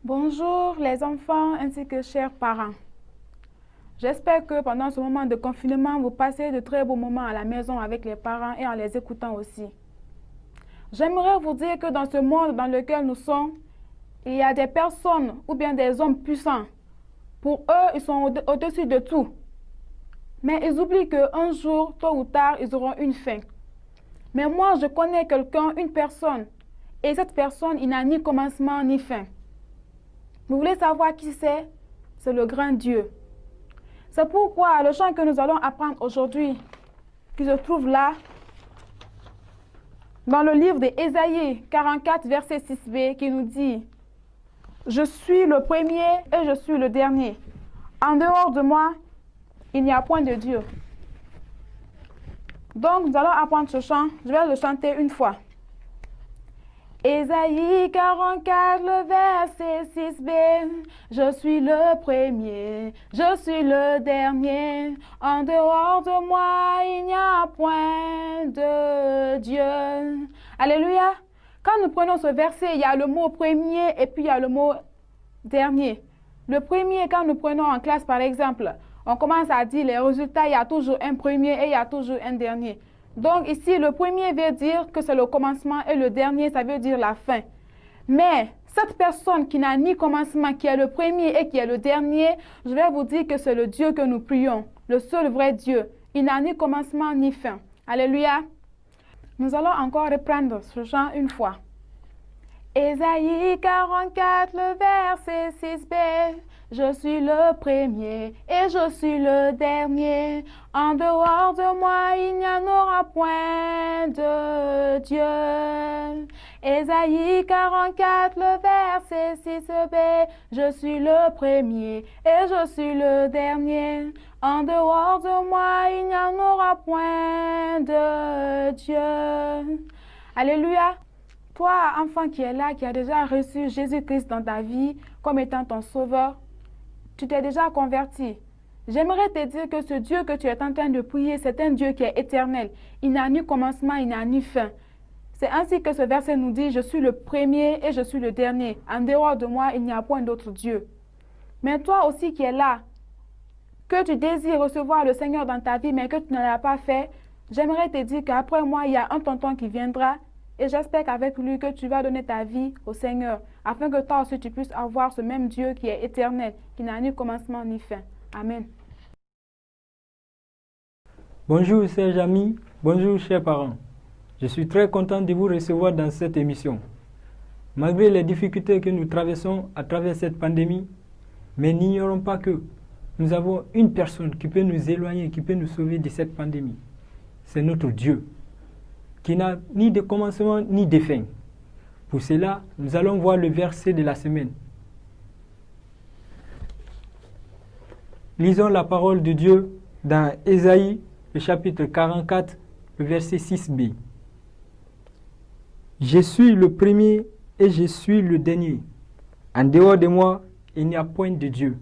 Bonjour les enfants ainsi que chers parents. J'espère que pendant ce moment de confinement, vous passez de très beaux moments à la maison avec les parents et en les écoutant aussi. J'aimerais vous dire que dans ce monde dans lequel nous sommes, il y a des personnes ou bien des hommes puissants. Pour eux, ils sont au-dessus de tout. Mais ils oublient qu'un jour, tôt ou tard, ils auront une fin. Mais moi, je connais quelqu'un, une personne, et cette personne, il n'a ni commencement ni fin. Vous voulez savoir qui c'est? C'est le grand Dieu. C'est pourquoi le chant que nous allons apprendre aujourd'hui, qui se trouve là, dans le livre d'Ésaïe 44, verset 6b, qui nous dit « Je suis le premier et je suis le dernier. En dehors de moi, il n'y a point de Dieu. » Donc, nous allons apprendre ce chant. Je vais le chanter une fois. Ésaïe 44, le verset 6b. Je suis le premier, je suis le dernier. En dehors de moi, il n'y a point de Dieu. Alléluia. Quand nous prenons ce verset, il y a le mot premier et puis il y a le mot dernier. Le premier, quand nous prenons en classe par exemple, on commence à dire les résultats, il y a toujours un premier et il y a toujours un dernier. Donc ici, le premier veut dire que c'est le commencement et le dernier, ça veut dire la fin. Mais cette personne qui n'a ni commencement, qui est le premier et qui est le dernier, je vais vous dire que c'est le Dieu que nous prions, le seul vrai Dieu. Il n'a ni commencement ni fin. Alléluia. Nous allons encore reprendre ce chant une fois. Ésaïe 44, le verset 6b. Je suis le premier et je suis le dernier. En dehors de moi, il n'y en aura point de Dieu. Ésaïe 44, le verset 6b. Je suis le premier et je suis le dernier. En dehors de moi, il n'y en aura point de Dieu. Alléluia. Toi, enfant qui est là, qui a déjà reçu Jésus-Christ dans ta vie comme étant ton sauveur, tu t'es déjà converti. J'aimerais te dire que ce Dieu que tu es en train de prier, c'est un Dieu qui est éternel. Il n'a ni commencement, il n'a ni fin. C'est ainsi que ce verset nous dit, je suis le premier et je suis le dernier. En dehors de moi, il n'y a point d'autre Dieu. Mais toi aussi qui es là, que tu désires recevoir le Seigneur dans ta vie, mais que tu ne l'as pas fait, j'aimerais te dire qu'après moi, il y a un tonton qui viendra. Et j'espère qu'avec lui, que tu vas donner ta vie au Seigneur, afin que toi aussi tu puisses avoir ce même Dieu qui est éternel, qui n'a ni commencement ni fin. Amen. Bonjour chers amis, bonjour chers parents. Je suis très content de vous recevoir dans cette émission. Malgré les difficultés que nous traversons à travers cette pandémie, mais n'ignorons pas que nous avons une personne qui peut nous éloigner, qui peut nous sauver de cette pandémie. C'est notre Dieu, qui n'a ni de commencement ni de fin. Pour cela, nous allons voir le verset de la semaine. Lisons la parole de Dieu dans Ésaïe, le chapitre 44, le verset 6b. Je suis le premier et je suis le dernier. En dehors de moi, il n'y a point de Dieu.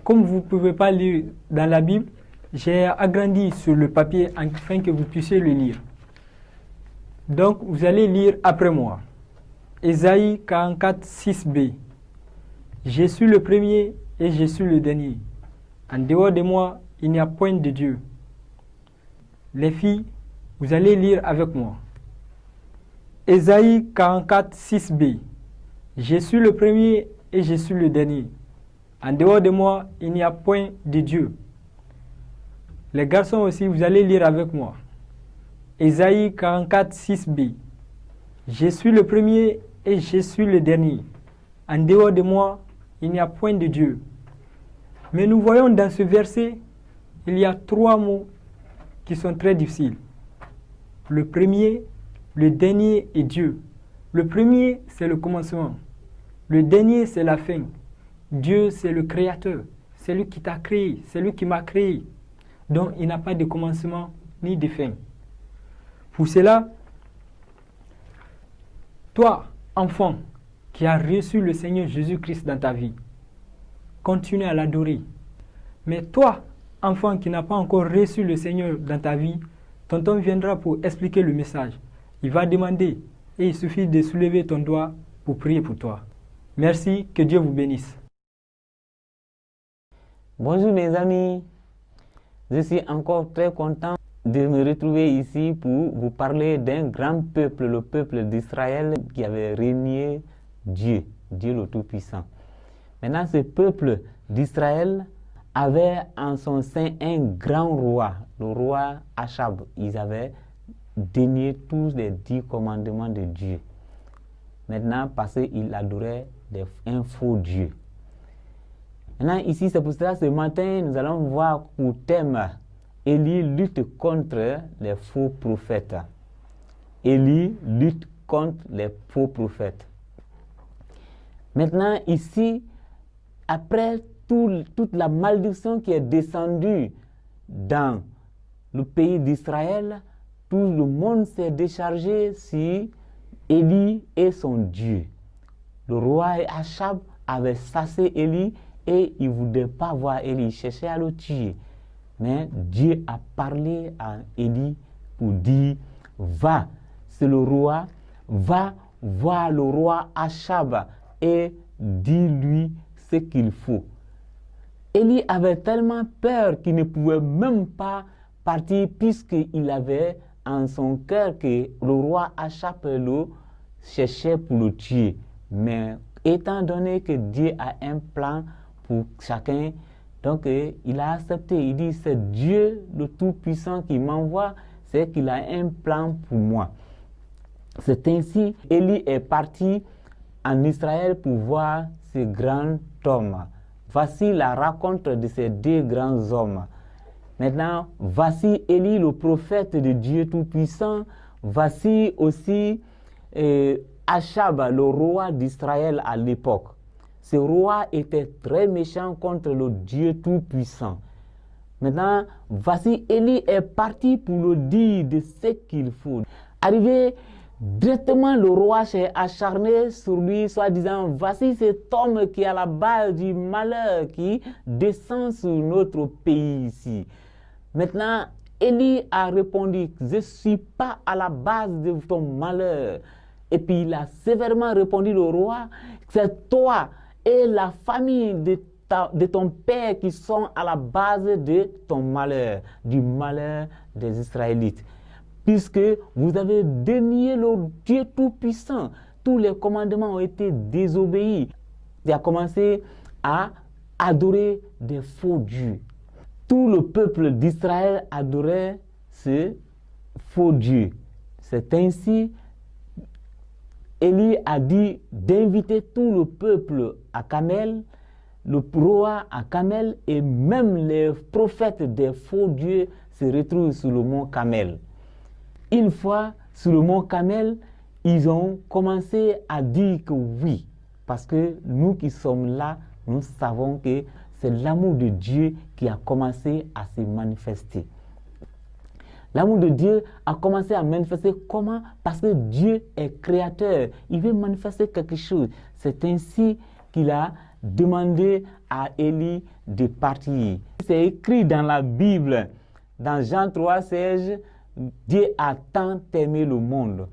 Comme vous ne pouvez pas lire dans la Bible, j'ai agrandi sur le papier afin que vous puissiez le lire. Donc, vous allez lire après moi. Ésaïe 44, 6b. Je suis le premier et je suis le dernier. En dehors de moi, il n'y a point de Dieu. Les filles, vous allez lire avec moi. Ésaïe 44, 6b. Je suis le premier et je suis le dernier. En dehors de moi, il n'y a point de Dieu. Les garçons aussi, vous allez lire avec moi. Ésaïe 44, 6b. Je suis le premier et je suis le dernier. En dehors de moi, il n'y a point de Dieu. Mais nous voyons dans ce verset, il y a trois mots qui sont très difficiles. Le premier, le dernier et Dieu. Le premier, c'est le commencement. Le dernier, c'est la fin. Dieu, c'est le créateur. C'est lui qui t'a créé. C'est lui qui m'a créé. Donc, il n'a pas de commencement ni de fin. Pour cela, toi, enfant, qui as reçu le Seigneur Jésus-Christ dans ta vie, continue à l'adorer. Mais toi, enfant qui n'a pas encore reçu le Seigneur dans ta vie, tonton viendra pour expliquer le message. Il va demander et il suffit de soulever ton doigt pour prier pour toi. Merci, que Dieu vous bénisse. Bonjour mes amis, je suis encore très content de me retrouver ici pour vous parler d'un grand peuple, le peuple d'Israël qui avait régné Dieu le Tout-Puissant. Maintenant, ce peuple d'Israël avait en son sein un grand roi, le roi Achab. Ils avaient dénié tous les 10 commandements de Dieu. Maintenant, parce qu'il adorait un faux Dieu. Maintenant, ici, c'est pour cela, ce matin, nous allons voir pour thème Élie lutte contre les faux prophètes. Élie lutte contre les faux prophètes. Maintenant, ici, après toute la malédiction qui est descendue dans le pays d'Israël, tout le monde s'est déchargé sur Élie et son Dieu. Le roi Achab avait chassé Élie et il ne voulait pas voir Élie, il cherchait à le tuer. Mais Dieu a parlé à Élie pour dire, va, c'est le roi, va voir le roi Achab et dis-lui ce qu'il faut. Élie avait tellement peur qu'il ne pouvait même pas partir puisqu'il avait en son cœur que le roi Achab le cherchait pour le tuer. Mais étant donné que Dieu a un plan pour chacun, donc il a accepté. Il dit, c'est Dieu le Tout-Puissant qui m'envoie, c'est qu'il a un plan pour moi. C'est ainsi, Élie est parti en Israël pour voir ce grand homme. Voici la rencontre de ces 2 grands hommes. Maintenant, voici Élie, le prophète de Dieu Tout-Puissant. Voici aussi Achab, le roi d'Israël à l'époque. Ce roi était très méchant contre le Dieu Tout-Puissant. Maintenant, voici Élie est parti pour le dire de ce qu'il faut. Arrivé directement, le roi s'est acharné sur lui, soit disant, voici cet homme qui est à la base du malheur, qui descend sur notre pays ici. Maintenant, Élie a répondu, je ne suis pas à la base de ton malheur. Et puis il a sévèrement répondu le roi, c'est toi et la famille de ton père qui sont à la base de ton malheur, du malheur des Israélites. Puisque vous avez dénié le Dieu Tout-Puissant, tous les commandements ont été désobéis. Il a commencé à adorer des faux dieux. Tout le peuple d'Israël adorait ce faux Dieu. C'est ainsi Élie a dit d'inviter tout le peuple à Carmel, le roi à Carmel, et même les prophètes des faux dieux se retrouvent sur le mont Carmel. Une fois sur le mont Carmel, ils ont commencé à dire que oui, parce que nous qui sommes là, nous savons que c'est l'amour de Dieu qui a commencé à se manifester. L'amour de Dieu a commencé à manifester comment? Parce que Dieu est créateur. Il veut manifester quelque chose. C'est ainsi qu'il a demandé à Élie de partir. C'est écrit dans la Bible, dans Jean 3,16, Dieu a tant aimé le monde.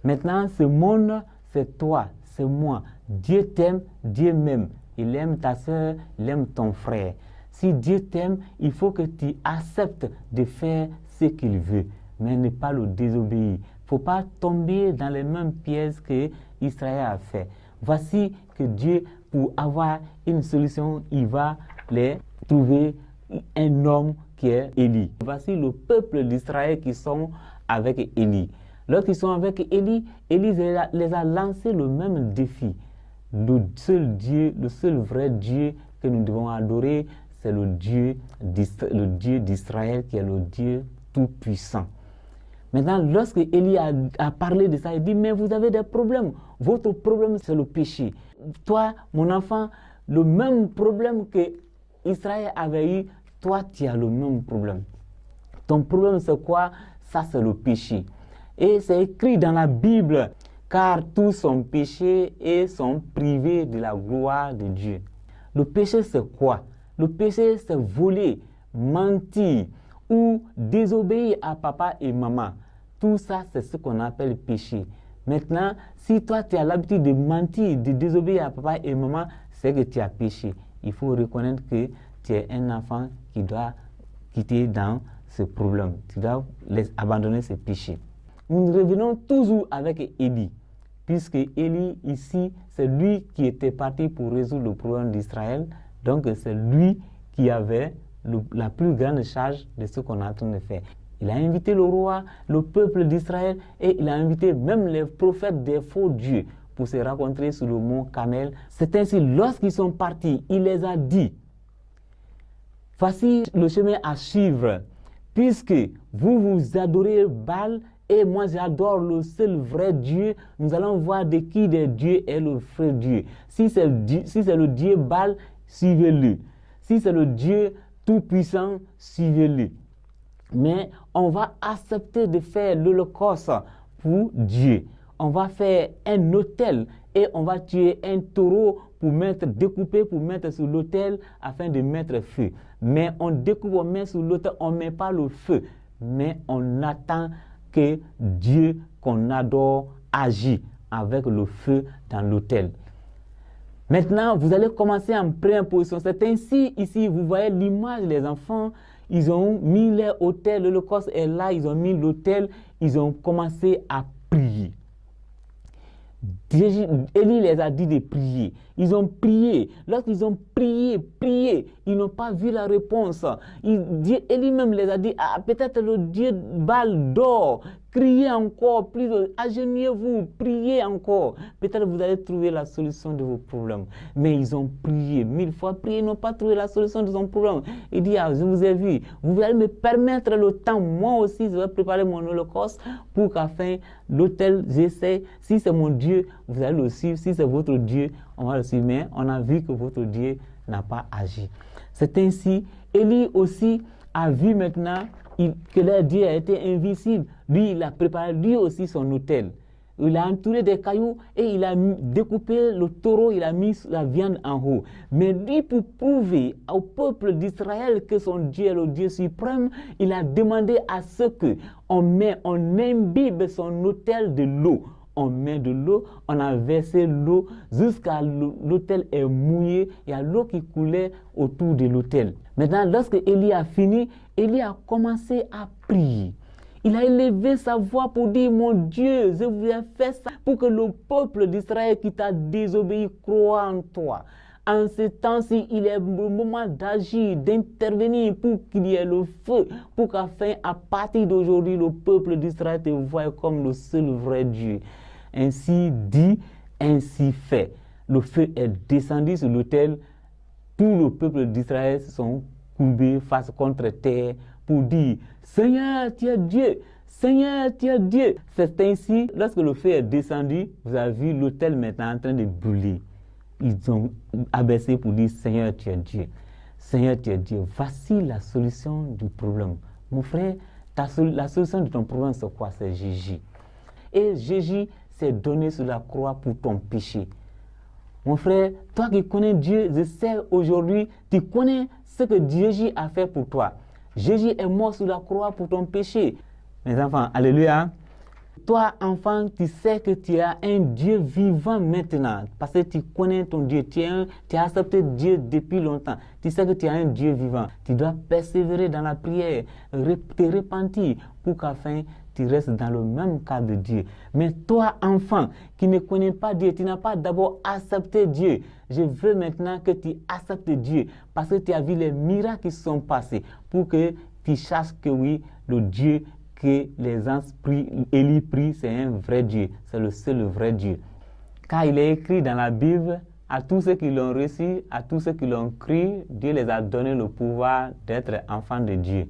Maintenant, ce monde, c'est toi, c'est moi. Dieu t'aime, Dieu m'aime. Il aime ta soeur, il aime ton frère. Si Dieu t'aime, il faut que tu acceptes de faire ce qu'il veut, mais ne pas le désobéir. Il ne faut pas tomber dans les mêmes pièges que Israël a fait. Voici que Dieu, pour avoir une solution, il va les trouver un homme qui est Élie. Voici le peuple d'Israël qui sont avec Élie. Lorsqu'ils sont avec Élie, Élie les a lancé le même défi. Le seul Dieu, le seul vrai Dieu que nous devons adorer, c'est le Dieu d'Israël qui est le Dieu Tout-Puissant. Maintenant, lorsque Élie a parlé de ça, il dit, mais vous avez des problèmes. Votre problème, c'est le péché. Toi, mon enfant, le même problème que Israël avait eu, toi, tu as le même problème. Ton problème, c'est quoi? Ça, c'est le péché. Et c'est écrit dans la Bible, car tous sont péchés et sont privés de la gloire de Dieu. Le péché, c'est quoi? Le péché, c'est voler, mentir ou désobéir à papa et maman. Tout ça, c'est ce qu'on appelle péché. Maintenant, si toi tu as l'habitude de mentir, de désobéir à papa et maman, c'est que tu as péché. Il faut reconnaître que tu es un enfant qui doit quitter dans ce problème. Tu dois abandonner ce péché. Nous revenons toujours avec Élie, puisque Élie ici, c'est lui qui était parti pour résoudre le problème d'Israël. Donc c'est lui qui avait la plus grande charge de ce qu'on est en train de faire. Il a invité le roi, le peuple d'Israël, et il a invité même les prophètes des faux dieux pour se rencontrer sur le mont Carmel. C'est ainsi, lorsqu'ils sont partis, il les a dit, voici le chemin à suivre, puisque vous adorez Baal, et moi j'adore le seul vrai Dieu, nous allons voir de qui des dieux est le vrai Dieu. Si c'est le Dieu Baal, suivez-le. Si c'est le Dieu tout-puissant, suivez-le. Mais on va accepter de faire l'holocauste pour Dieu. On va faire un autel et on va tuer un taureau pour découper pour mettre sur l'autel afin de mettre feu. Mais on découpe, on met sur l'autel, on ne met pas le feu. Mais on attend que Dieu qu'on adore agisse avec le feu dans l'autel. Maintenant, vous allez commencer en première position. C'est ainsi, ici, vous voyez l'image des enfants. Ils ont mis leur autel, l'holocauste est là, ils ont mis l'autel, ils ont commencé à prier. Élie les a dit de prier. Ils ont prié. Lorsqu'ils ont prié, ils n'ont pas vu la réponse. Élie même les a dit, peut-être le Dieu Baal dort. Criez encore plus, agenouillez-vous, priez encore. Peut-être vous allez trouver la solution de vos problèmes. Mais ils ont prié, 1000 fois prié, ils n'ont pas trouvé la solution de son problème. Il dit, je vous ai vu, vous allez me permettre le temps, moi aussi, je vais préparer mon holocauste pour qu'afin l'autel, j'essaie, si c'est mon Dieu, vous allez le suivre, si c'est votre Dieu, on va le suivre. Mais on a vu que votre Dieu n'a pas agi. C'est ainsi, Élie aussi a vu maintenant que leur Dieu a été invisible. Lui, il a préparé lui aussi son autel. Il a entouré des cailloux et il a découpé le taureau, il a mis la viande en haut. Mais lui, pour prouver au peuple d'Israël que son Dieu est le Dieu suprême, il a demandé à ce qu'on imbibe son autel de l'eau. On met de l'eau, on a versé l'eau jusqu'à l'autel est mouillé, il y a l'eau qui coulait autour de l'autel. Maintenant, lorsque Élie a fini, Élie a commencé à prier. Il a élevé sa voix pour dire, mon Dieu, je vous ai fait ça pour que le peuple d'Israël qui t'a désobéi croie en toi. En ce temps-ci, il est le moment d'agir, d'intervenir pour qu'il y ait le feu, pour qu'afin, à partir d'aujourd'hui, le peuple d'Israël te voie comme le seul vrai Dieu. Ainsi dit, ainsi fait. Le feu est descendu sur l'autel. Tout le peuple d'Israël se sont courbés face contre terre pour dire, Seigneur, tu es Dieu. Seigneur, tu es Dieu. C'est ainsi, lorsque le feu est descendu, vous avez vu l'autel maintenant en train de brûler. Ils ont abaissé pour dire, Seigneur, tu es Dieu. Seigneur, tu es Dieu. Voici la solution du problème. Mon frère, la solution de ton problème, c'est quoi? C'est Jésus. Et Jésus s'est donné sur la croix pour ton péché. Mon frère, toi qui connais Dieu, je sais aujourd'hui, tu connais ce que Jésus a fait pour toi. Jésus est mort sur la croix pour ton péché. Mes enfants, alléluia. Toi, enfant, tu sais que tu as un Dieu vivant maintenant. Parce que tu connais ton Dieu. Tu as accepté Dieu depuis longtemps. Tu sais que tu as un Dieu vivant. Tu dois persévérer dans la prière, te repentir pour qu'afin tu restes dans le même cadre de Dieu. Mais toi, enfant, qui ne connais pas Dieu, tu n'as pas d'abord accepté Dieu. Je veux maintenant que tu acceptes Dieu parce que tu as vu les miracles qui sont passés pour que tu saches que oui, le Dieu que les anges prient, Élie prie, c'est un vrai Dieu. C'est le seul vrai Dieu. Car il est écrit dans la Bible, à tous ceux qui l'ont reçu, à tous ceux qui l'ont cru, Dieu les a donné le pouvoir d'être enfants de Dieu.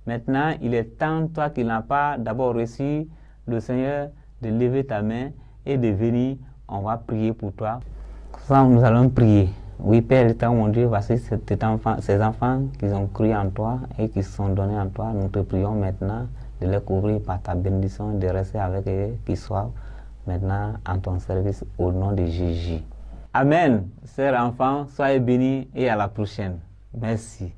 Maintenant, il est temps, toi qui n'as pas d'abord reçu le Seigneur, de lever ta main et de venir. On va prier pour toi. Nous allons prier. Oui, Père éternel, mon Dieu, voici ces enfants qui ont cru en toi et qui se sont donnés en toi. Nous te prions maintenant de les couvrir par ta bénédiction, de rester avec eux, qu'ils soient maintenant en ton service au nom de Jésus. Amen. Chers enfants, soyez bénis et à la prochaine. Merci.